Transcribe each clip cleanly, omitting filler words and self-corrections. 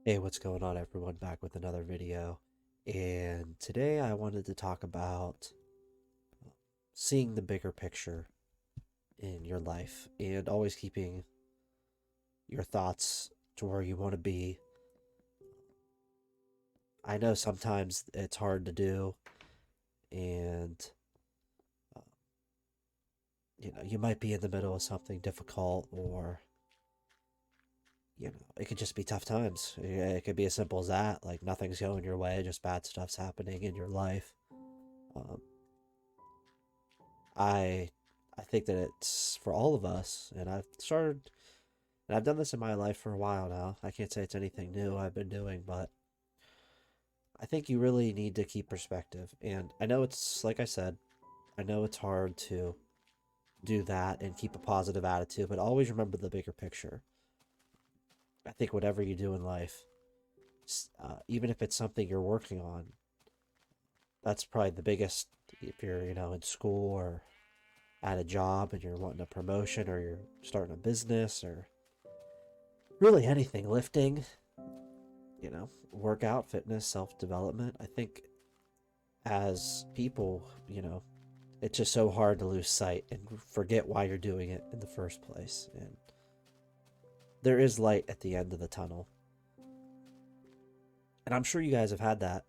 Hey, what's going on, everyone? Back with another video. And today I wanted to talk about seeing the bigger picture in your life and always keeping your thoughts to where you want to be. I know sometimes it's hard to do, and uh, you might be in the middle of something difficult, or it could just be tough times. It could be as simple as that, like nothing's going your way, just bad stuff's happening in your life. Um, I I think that it's for all of us, and I've done this in my life for a while now. I can't say it's anything new I've been doing, but I think you really need to keep perspective. And I know it's like I said, I know it's hard to do that and keep a positive attitude, but always remember the bigger picture. I think whatever you do in life, even if it's something you're working on, that's probably the biggest. If you're, in school or at a job and you're wanting a promotion or you're starting a business or really anything, lifting, workout, fitness, self development. I think as people, it's just so hard to lose sight and forget why you're doing it in the first place. And there is light at the end of the tunnel. And I'm sure you guys have had that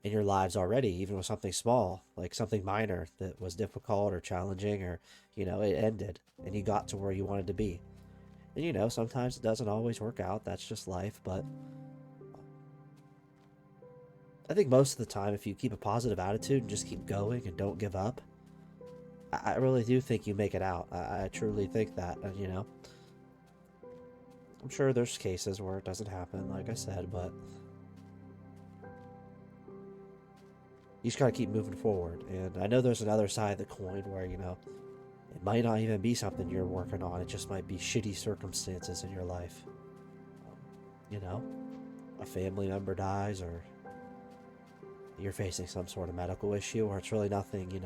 in your lives already, even with something small, like something minor that was difficult or challenging, or, it ended and you got to where you wanted to be. And, sometimes it doesn't always work out. That's just life. But I think most of the time, if you keep a positive attitude and just keep going and don't give up, I really do think you make it out. I truly think that. And, I'm sure there's cases where it doesn't happen, like I said, but you just gotta keep moving forward. And I know there's another side of the coin where, it might not even be something you're working on, it just might be shitty circumstances in your life. You know, a family member dies, or you're facing some sort of medical issue, or it's really nothing,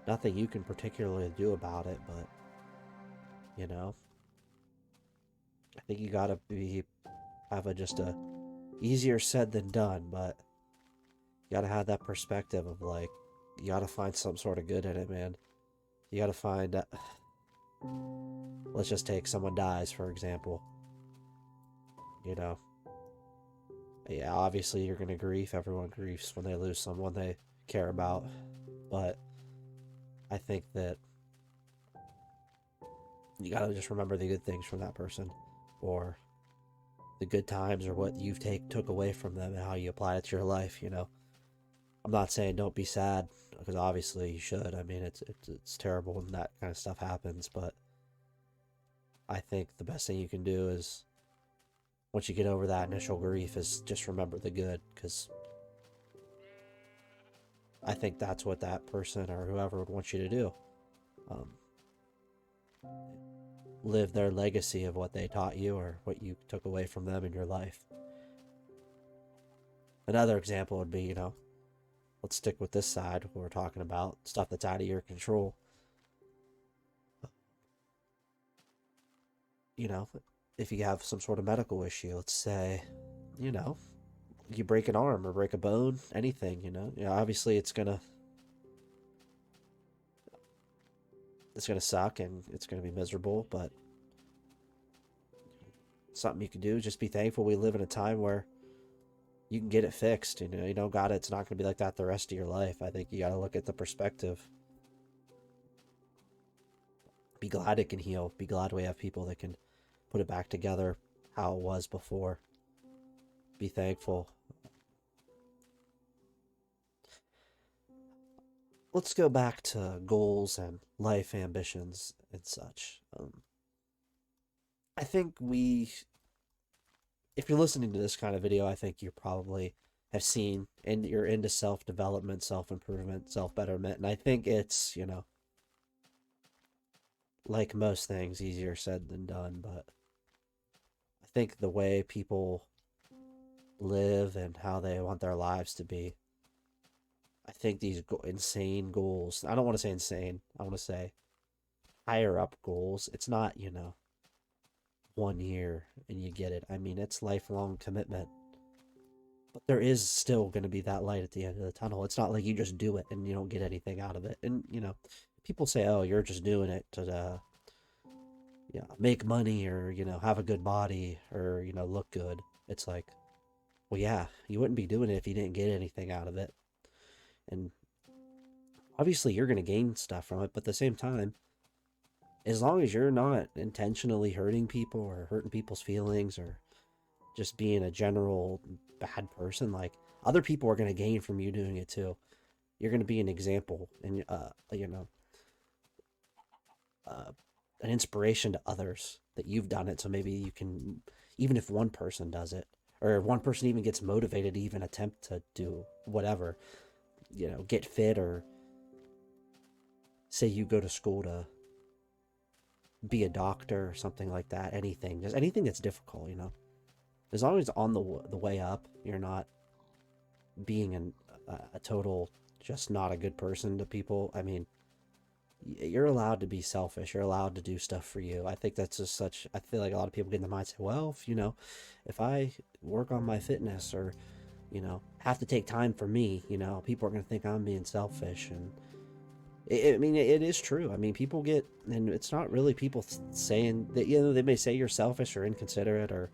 nothing you can particularly do about it, but, you know, I think you gotta have just a easier said than done, but you gotta have that perspective of like, you gotta find some sort of good in it, man. You gotta find, let's just take someone dies, for example. You know, yeah, obviously you're gonna grieve. Everyone grieves when they lose someone they care about. But I think that you gotta just remember the good things from that person, or the good times, or what you've took away from them and how you apply it to your life. I'm not saying don't be sad, because obviously you should. I mean, it's terrible when that kind of stuff happens, but I think the best thing you can do is, once you get over that initial grief, is just remember the good, because I think that's what that person or whoever would want you to do. Um, live their legacy of what they taught you or what you took away from them in your life. Another example would be, let's stick with this side. We're talking about stuff that's out of your control. You know, if you have some sort of medical issue, let's say, you know, you break an arm or break a bone, anything, obviously it's gonna suck and it's gonna be miserable, but something you can do. Just be thankful we live in a time where you can get it fixed. You don't got it. It's not gonna be like that the rest of your life. I think you gotta look at the perspective. Be glad it can heal. Be glad we have people that can put it back together how it was before. Be thankful. Let's go back to goals and life ambitions and such. I think if you're listening to this kind of video, I think you probably have seen and you're into self development, self improvement, self betterment. And I think it's, like most things, easier said than done. But I think the way people live and how they want their lives to be, I think these insane goals, I don't want to say insane, I want to say higher up goals. It's not, 1 year and you get it. I mean, it's lifelong commitment. But there is still going to be that light at the end of the tunnel. It's not like you just do it and you don't get anything out of it. And, people say, oh, you're just doing it to, make money or, have a good body or, look good. It's like, well, yeah, you wouldn't be doing it if you didn't get anything out of it. And obviously, you're going to gain stuff from it. But at the same time, as long as you're not intentionally hurting people or hurting people's feelings or just being a general bad person, like other people are going to gain from you doing it too. You're going to be an example and uh, an inspiration to others that you've done it. So maybe you can, even if one person does it, or one person even gets motivated to even attempt to do whatever, get fit, or say you go to school to be a doctor or something like that. Anything, just anything that's difficult, as long as on the way up, you're not being a total just not a good person to people. I mean, you're allowed to be selfish. You're allowed to do stuff for you. I think that's just such. I feel like a lot of people get in the mindset, well, if I work on my fitness or have to take time for me, people are gonna think I'm being selfish. And I mean, it is true. I mean, people get, and it's not really people saying that, they may say you're selfish or inconsiderate or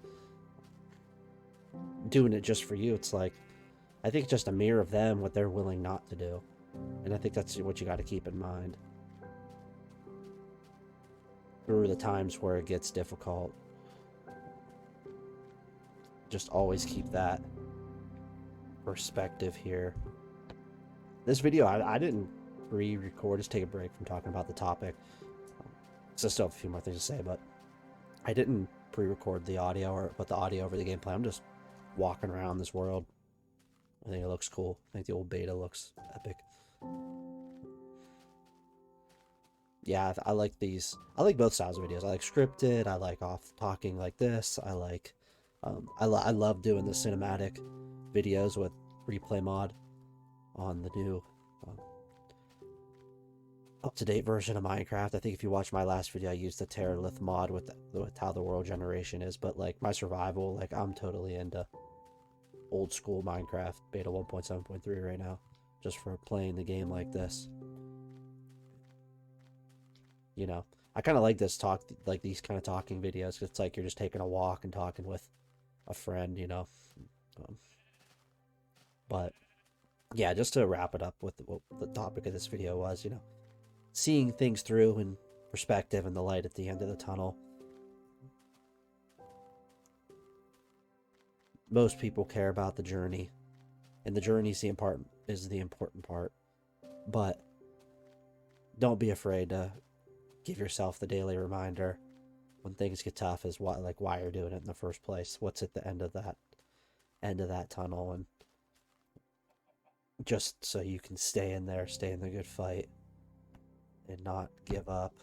doing it just for you. It's like, I think it's just a mirror of them, what they're willing not to do. And I think that's what you got to keep in mind through the times where it gets difficult. Just always keep that perspective here. This video, I didn't re-record, just take a break from talking about the topic. So I still have a few more things to say, but I didn't pre-record the audio or put the audio over the gameplay. I'm just walking around this world. I think it looks cool. I think the old beta looks epic. Yeah, I like these. I like both styles of videos. I like scripted. I like off talking like this. I like, I love doing the cinematic videos with replay mod on the new up-to-date version of Minecraft. I think if you watch my last video, I used the Terralith mod with how the world generation is. But like my survival, like I'm totally into old school Minecraft beta 1.7.3 right now, just for playing the game like this. I kind of like this like these kind of talking videos, 'cause it's like you're just taking a walk and talking with a friend, but yeah, just to wrap it up with what the topic of this video was, seeing things through in perspective and the light at the end of the tunnel. Most people care about the journey, and the journey is the important part. But don't be afraid to give yourself the daily reminder when things get tough is why you're doing it in the first place. What's at the end of that tunnel, and just so you can stay in there, stay in the good fight, and not give up.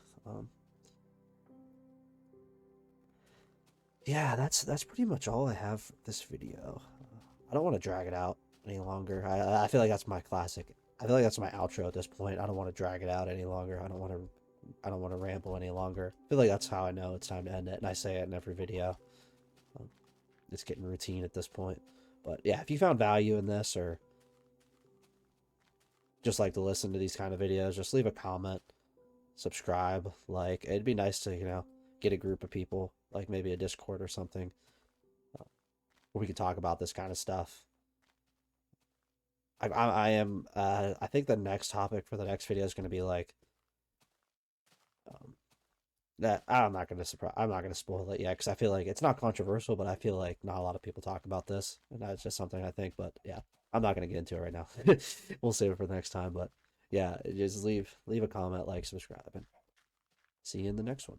Yeah, that's pretty much all I have for this video. I don't want to drag it out any longer. I feel like that's my classic. I feel like that's my outro at this point. I don't want to drag it out any longer. I don't want to ramble any longer. I feel like that's how I know it's time to end it, and I say it in every video. It's getting routine at this point. But yeah, if you found value in this or just like to listen to these kind of videos, just leave a comment, subscribe, like. It'd be nice to, get a group of people, like maybe a Discord or something, where we could talk about this kind of stuff. I think the next topic for the next video is going to be like, that I'm not going to spoil it yet, because I feel like it's not controversial, but I feel like not a lot of people talk about this, and that's just something I think. But yeah, I'm not going to get into it right now. We'll save it for the next time. But yeah, just leave a comment, like, subscribe, and see you in the next one.